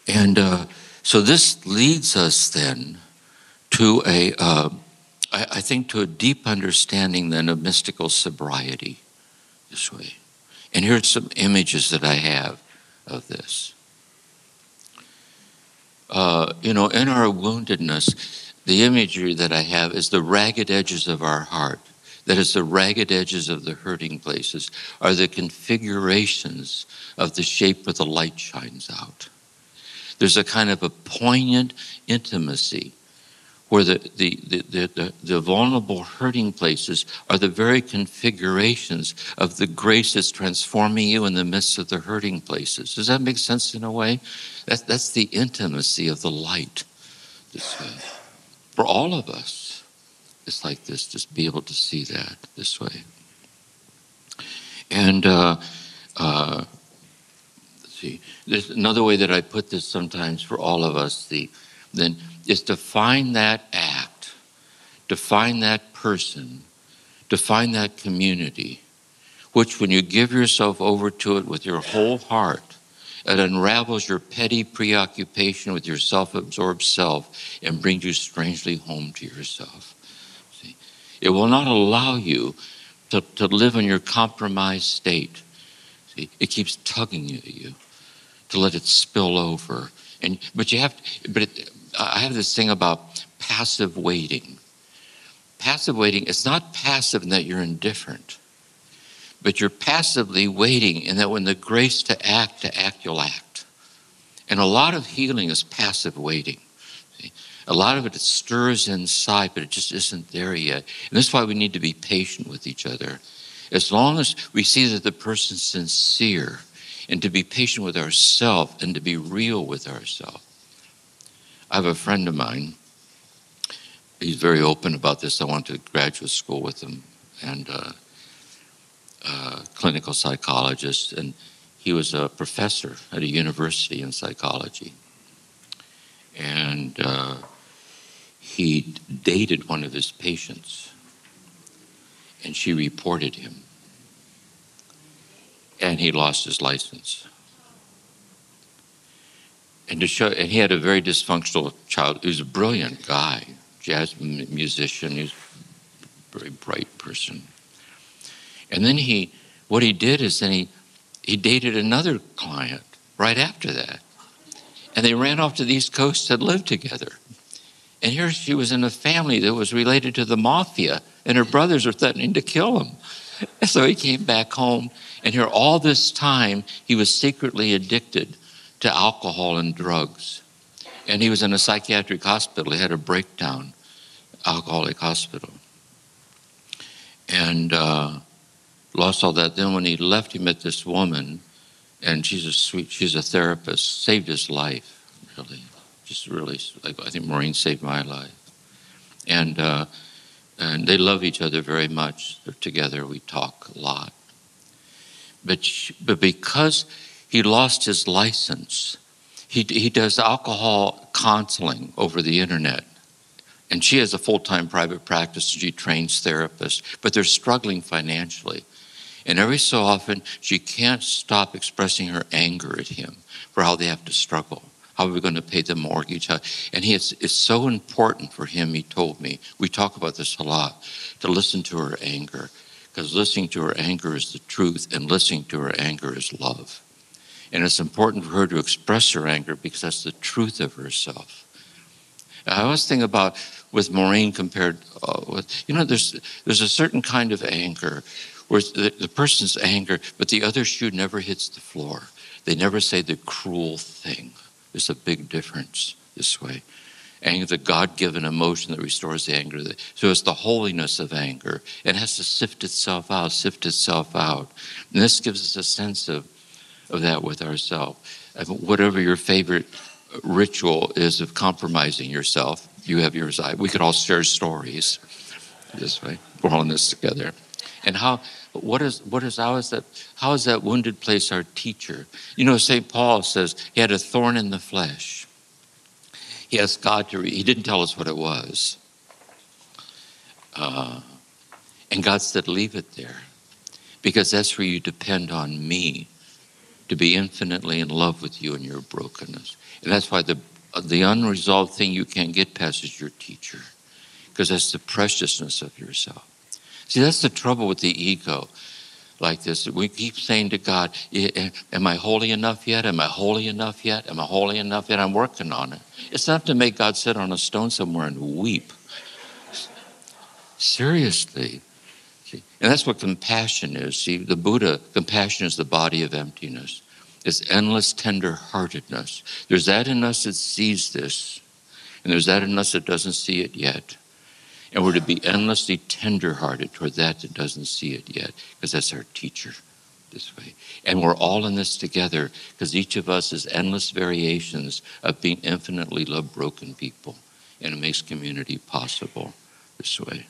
And so this leads us then to I think to a deep understanding then of mystical sobriety this way. And here's some images that I have of this. In our woundedness, the imagery that I have is the ragged edges of our heart. That is, the ragged edges of the hurting places are the configurations of the shape where the light shines out. There's a kind of a poignant intimacy where the vulnerable hurting places are the very configurations of the grace that's transforming you in the midst of the hurting places. Does that make sense in a way? That's the intimacy of the light this way. For all of us, it's like this, just be able to see that this way. And let's see, there's another way that I put this sometimes for all of us, then is to find that act, to find that person, to find that community, which when you give yourself over to it with your whole heart, it unravels your petty preoccupation with your self-absorbed self and brings you strangely home to yourself. See? It will not allow you to live in your compromised state. See? It keeps tugging at you to let it spill over. I have this thing about passive waiting. Passive waiting, it's not passive in that you're indifferent, but you're passively waiting in that when the grace to act, you'll act. And a lot of healing is passive waiting. See? A lot of it stirs inside, but it just isn't there yet. And this is why we need to be patient with each other. As long as we see that the person's sincere, and to be patient with ourselves and to be real with ourselves. I have a friend of mine. He's very open about this. I went to graduate school with him, and clinical psychologist, and he was a professor at a university in psychology. And he dated one of his patients, and she reported him. And he lost his license. And he had a very dysfunctional child. He was a brilliant guy, jazz musician. He was a very bright person. And then what he did is he dated another client right after that. And they ran off to the East Coast and lived together. And here she was in a family that was related to the mafia, and her brothers were threatening to kill him. And so he came back home, and here all this time he was secretly addicted to alcohol and drugs. And he was in a psychiatric hospital. He had a breakdown, alcoholic hospital. And lost all that. Then when he left, he met this woman, and she's a therapist, saved his life, really. Just really, I think Maureen saved my life. And they love each other very much. They're together, we talk a lot. But because he lost his license, he does alcohol counseling over the internet. And she has a full-time private practice, and she trains therapists, but they're struggling financially. And every so often, she can't stop expressing her anger at him for how they have to struggle. How are we going to pay the mortgage? And it's so important for him, he told me, we talk about this a lot, to listen to her anger. Because listening to her anger is the truth, and listening to her anger is love. And it's important for her to express her anger because that's the truth of herself. I always think about with Maureen compared with, there's a certain kind of anger where the person's anger, but the other shoe never hits the floor. They never say the cruel thing. There's a big difference this way. Anger, the God-given emotion that restores the anger. So it's the holiness of anger. It has to sift itself out. And this gives us a sense of that with ourselves. Whatever your favorite ritual is of compromising yourself, you have yours. We could all share stories this way. We're all in this together. And how is that wounded place our teacher? St. Paul says he had a thorn in the flesh. He asked God he didn't tell us what it was. And God said, leave it there, because that's where you depend on me to be infinitely in love with you in your brokenness. And that's why the unresolved thing you can't get past is your teacher, because that's the preciousness of yourself. See, that's the trouble with the ego like this. We keep saying to God, am I holy enough yet? Am I holy enough yet? Am I holy enough yet? I'm working on it. It's not to make God sit on a stone somewhere and weep. Seriously. See? And that's what compassion is. See, the Buddha, compassion is the body of emptiness. It's endless tender-heartedness. There's that in us that sees this, and there's that in us that doesn't see it yet. And we're to be endlessly tender-hearted toward that doesn't see it yet, because that's our teacher this way. And we're all in this together, because each of us is endless variations of being infinitely love broken people, and it makes community possible this way.